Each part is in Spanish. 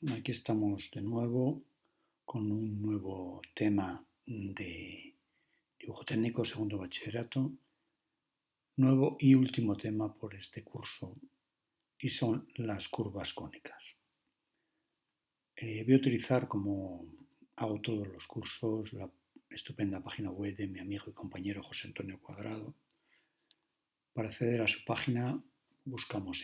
Aquí estamos de nuevo con un nuevo tema de dibujo técnico, segundo bachillerato, nuevo y último tema por este curso, y son las curvas cónicas. Voy a utilizar, como hago todos los cursos, la estupenda página web de mi amigo y compañero José Antonio Cuadrado. Para acceder a su página buscamos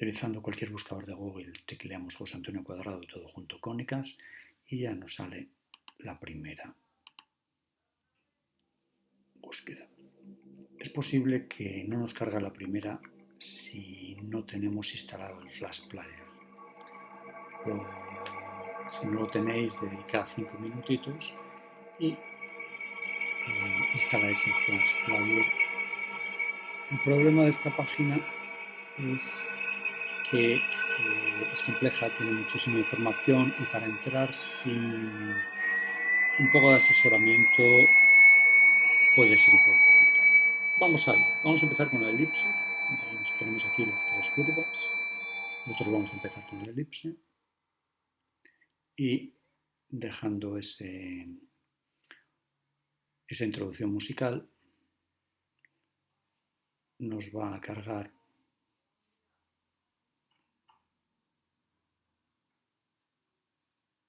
utilizando cualquier buscador de Google, tecleamos José Antonio Cuadrado todo junto cónicas y ya nos sale la primera búsqueda. Es posible que no nos cargue la primera si no tenemos instalado el Flash Player. Si no lo tenéis, dedicad 5 minutitos y instaláis el Flash Player. El problema de esta página es que es compleja, tiene muchísima información y para entrar sin un poco de asesoramiento puede ser un poco complicado. Vamos a ello. Vamos a empezar con la elipse. Tenemos aquí las tres curvas. Nosotros vamos a empezar con la elipse y dejando esa introducción musical nos va a cargar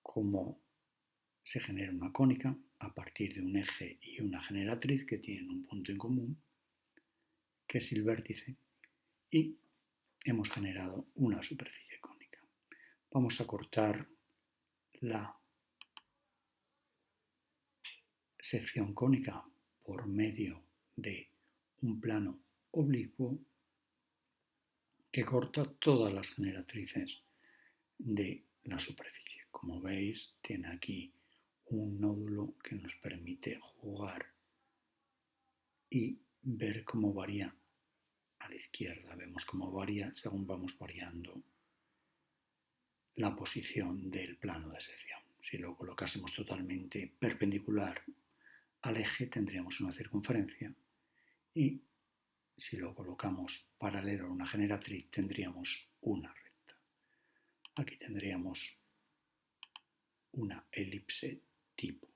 cómo se genera una cónica a partir de un eje y una generatriz que tienen un punto en común, que es el vértice, y hemos generado una superficie cónica. Vamos a cortar la sección cónica por medio de un plano oblicuo que corta todas las generatrices de la superficie. Como veis, tiene aquí un nódulo que nos permite jugar y ver cómo varía a la izquierda. Vemos cómo varía según vamos variando la posición del plano de sección. Si lo colocásemos totalmente perpendicular al eje, tendríamos una circunferencia, y si lo colocamos paralelo a una generatriz, tendríamos una recta. Aquí tendríamos una elipse tipo.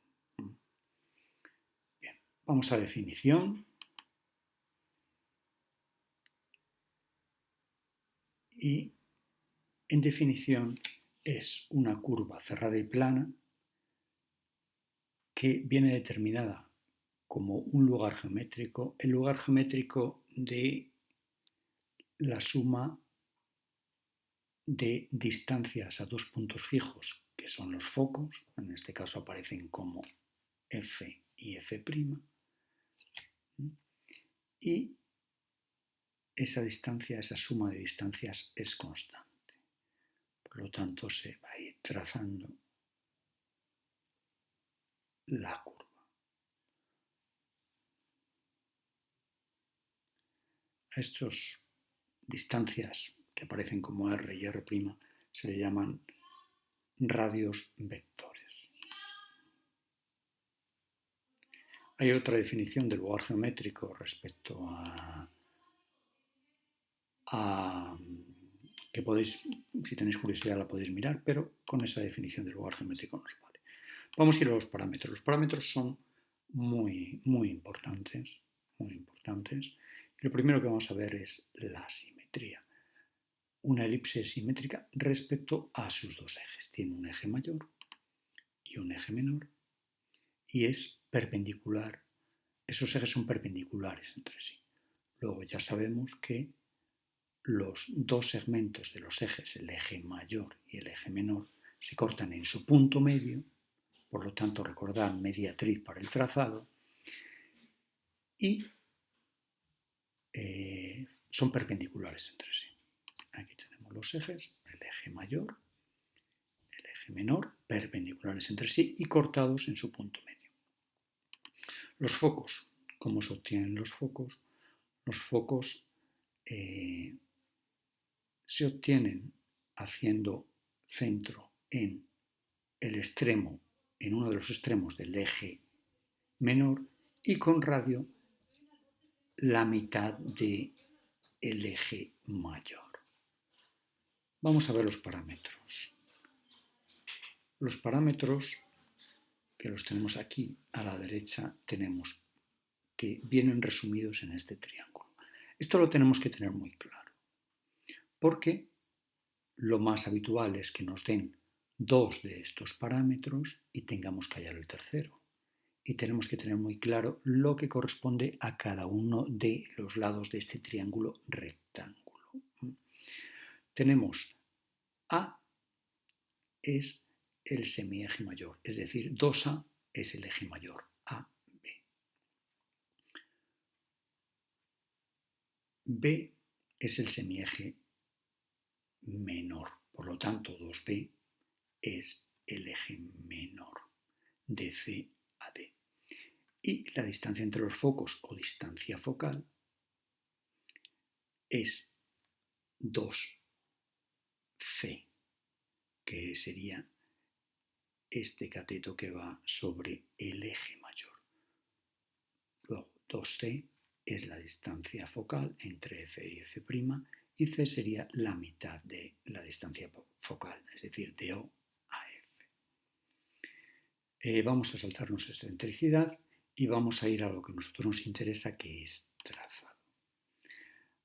Bien, vamos a definición. Y en definición es una curva cerrada y plana que viene determinada como un lugar geométrico, el lugar geométrico de la suma de distancias a dos puntos fijos, que son los focos, en este caso aparecen como F y F', y esa distancia, esa suma de distancias es constante. Por lo tanto, se va a ir trazando la curva. A estas distancias que aparecen como R y R' se le llaman radios vectores. Hay otra definición del lugar geométrico respecto que podéis, si tenéis curiosidad la podéis mirar, pero con esa definición del lugar geométrico nos vale. Vamos a ir a los parámetros. Los parámetros son muy importantes, muy importantes. Lo primero que vamos a ver es la simetría. Una elipse es simétrica respecto a sus dos ejes. Tiene un eje mayor y un eje menor y es perpendicular. Esos ejes son perpendiculares entre sí. Luego ya sabemos que los dos segmentos de los ejes, el eje mayor y el eje menor, se cortan en su punto medio, por lo tanto recordad mediatriz para el trazado, y son perpendiculares entre sí. Aquí tenemos los ejes, el eje mayor, el eje menor, perpendiculares entre sí y cortados en su punto medio. Los focos. ¿Cómo se obtienen los focos? Los focos se obtienen haciendo centro en el extremo, en uno de los extremos del eje menor y con radio la mitad del eje mayor. Vamos a ver los parámetros. Los parámetros que los tenemos aquí a la derecha tenemos que vienen resumidos en este triángulo. Esto lo tenemos que tener muy claro, porque lo más habitual es que nos den dos de estos parámetros y tengamos que hallar el tercero. Y tenemos que tener muy claro lo que corresponde a cada uno de los lados de este triángulo rectángulo. Tenemos A es el semieje mayor, es decir, 2A es el eje mayor, A, B. B es el semieje menor, por lo tanto 2B es el eje menor de C a D. Y la distancia entre los focos o distancia focal es 2C, que sería este cateto que va sobre el eje mayor. Luego 2C es la distancia focal entre F y F', y C sería la mitad de la distancia focal, es decir, de O a F. Vamos a saltarnos excentricidad y vamos a ir a lo que a nosotros nos interesa, que es trazado.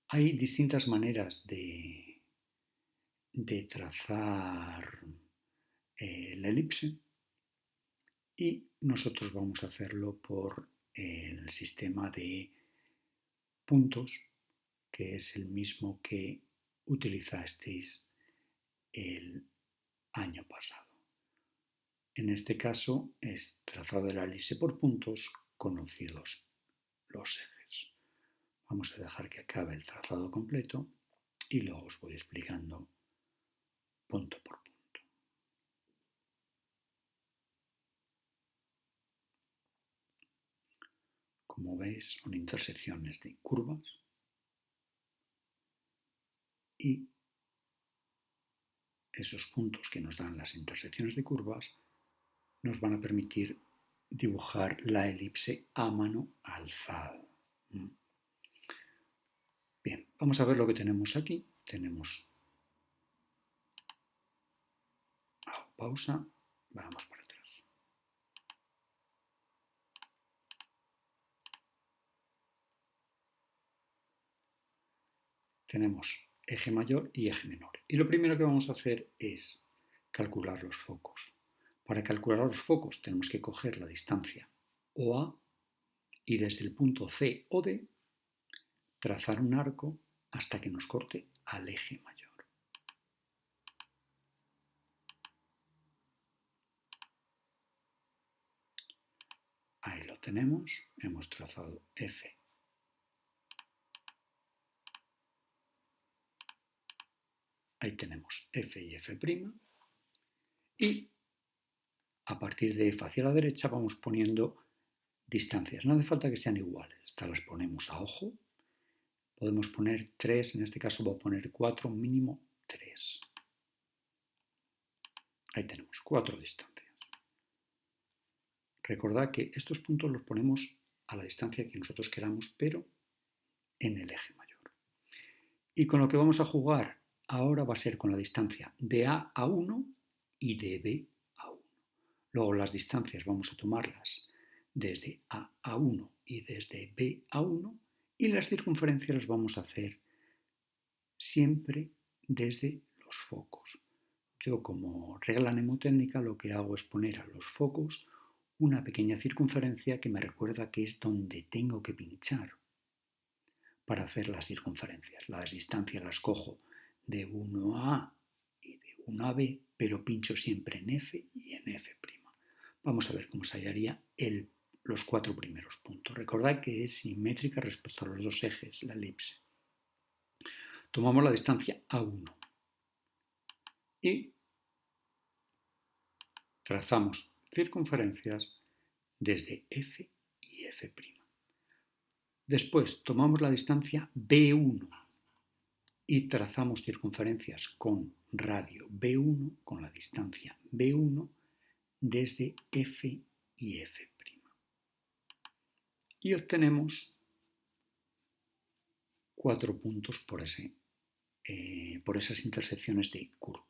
Hay distintas maneras de trazar la elipse y nosotros vamos a hacerlo por el sistema de puntos, que es el mismo que utilizasteis el año pasado. En este caso es trazado de la elipse por puntos conocidos los ejes. Vamos a dejar que acabe el trazado completo y luego os voy explicando punto por punto. Como veis, son intersecciones de curvas y esos puntos que nos dan las intersecciones de curvas nos van a permitir dibujar la elipse a mano alzada. Bien, vamos a ver lo que tenemos aquí. Tenemos, hago pausa, vamos para atrás. Tenemos eje mayor y eje menor. Y lo primero que vamos a hacer es calcular los focos. Para calcular los focos tenemos que coger la distancia OA y desde el punto C o D trazar un arco hasta que nos corte al eje mayor. Ahí lo tenemos, hemos trazado F. Ahí tenemos F y F'. Y a partir de F hacia la derecha vamos poniendo distancias. No hace falta que sean iguales. Estas las ponemos a ojo. Podemos poner 3, en este caso voy a poner 4, mínimo 3. Ahí tenemos 4 distancias. Recordad que estos puntos los ponemos a la distancia que nosotros queramos, pero en el eje mayor. Y con lo que vamos a jugar ahora va a ser con la distancia de A a 1 y de B a 1. Luego las distancias vamos a tomarlas desde A a 1 y desde B a 1, y las circunferencias las vamos a hacer siempre desde los focos. Yo, como regla mnemotécnica, lo que hago es poner a los focos una pequeña circunferencia que me recuerda que es donde tengo que pinchar para hacer las circunferencias. Las distancias las cojo de 1 a A y de 1 a B, pero pincho siempre en F y en F'. Vamos a ver cómo se hallaría los 4 primeros puntos. Recordad que es simétrica respecto a los dos ejes, la elipse. Tomamos la distancia A1 y trazamos circunferencias desde F y F'. Después tomamos la distancia B1 y trazamos circunferencias con radio B1, con la distancia B1, desde F y F'. Y obtenemos 4 puntos por ese por esas intersecciones de curvas.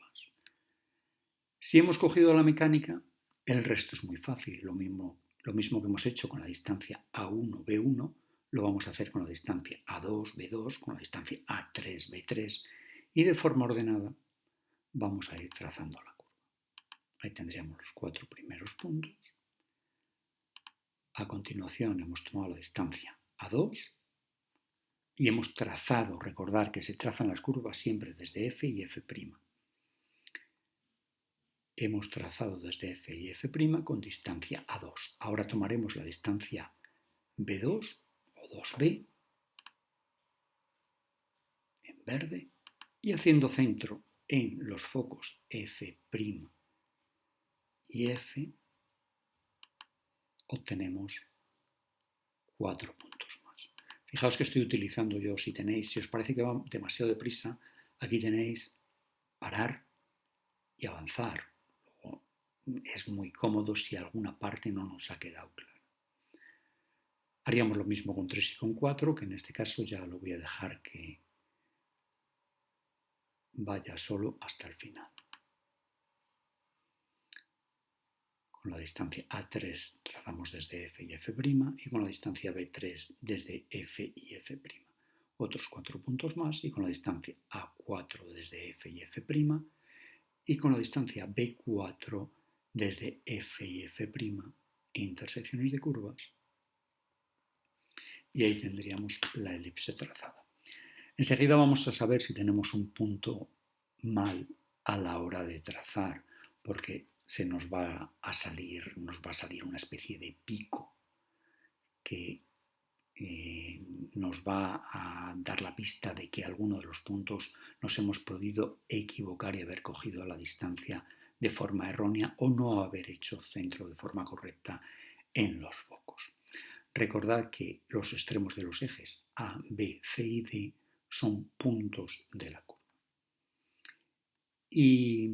Si hemos cogido la mecánica, el resto es muy fácil. Lo mismo que hemos hecho con la distancia A1, B1, lo vamos a hacer con la distancia A2, B2, con la distancia A3, B3, y de forma ordenada vamos a ir trazando la curva. Ahí tendríamos los 4 primeros puntos. A continuación hemos tomado la distancia A2 y hemos trazado, recordar que se trazan las curvas siempre desde F y F'. Hemos trazado desde F y F' con distancia A2. Ahora tomaremos la distancia B2 o 2B en verde y haciendo centro en los focos F' y F obtenemos 4 puntos más. Fijaos que estoy utilizando yo, si os parece que va demasiado deprisa, aquí tenéis parar y avanzar. Luego, es muy cómodo si alguna parte no nos ha quedado clara. Haríamos lo mismo con 3 y con 4, que en este caso ya lo voy a dejar que vaya solo hasta el final. Con la distancia A3 trazamos desde F y F' y con la distancia B3 desde F y F'. Otros 4 puntos más y con la distancia A4 desde F y F' y con la distancia B4 desde F y F', intersecciones de curvas, y ahí tendríamos la elipse trazada. Enseguida vamos a saber si tenemos un punto mal a la hora de trazar, porque nos va a salir una especie de pico que nos va a dar la pista de que alguno de los puntos nos hemos podido equivocar y haber cogido la distancia de forma errónea o no haber hecho centro de forma correcta en los focos. Recordad que los extremos de los ejes A, B, C y D son puntos de la curva. Y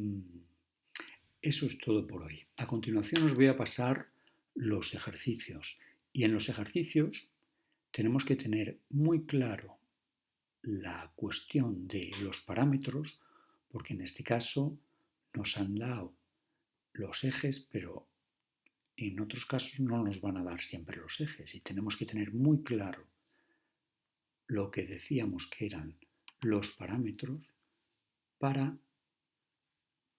eso es todo por hoy. A continuación os voy a pasar los ejercicios. Y en los ejercicios tenemos que tener muy claro la cuestión de los parámetros, porque en este caso nos han dado los ejes, pero en otros casos no nos van a dar siempre los ejes y tenemos que tener muy claro lo que decíamos que eran los parámetros para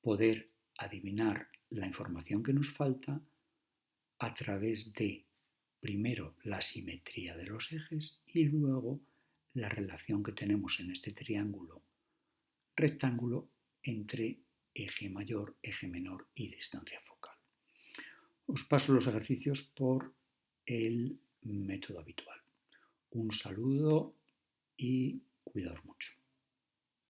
poder adivinar la información que nos falta a través de, primero, la simetría de los ejes y luego la relación que tenemos en este triángulo rectángulo entre eje mayor, eje menor y distancia focal. Os paso los ejercicios por el método habitual. Un saludo y cuidaos mucho.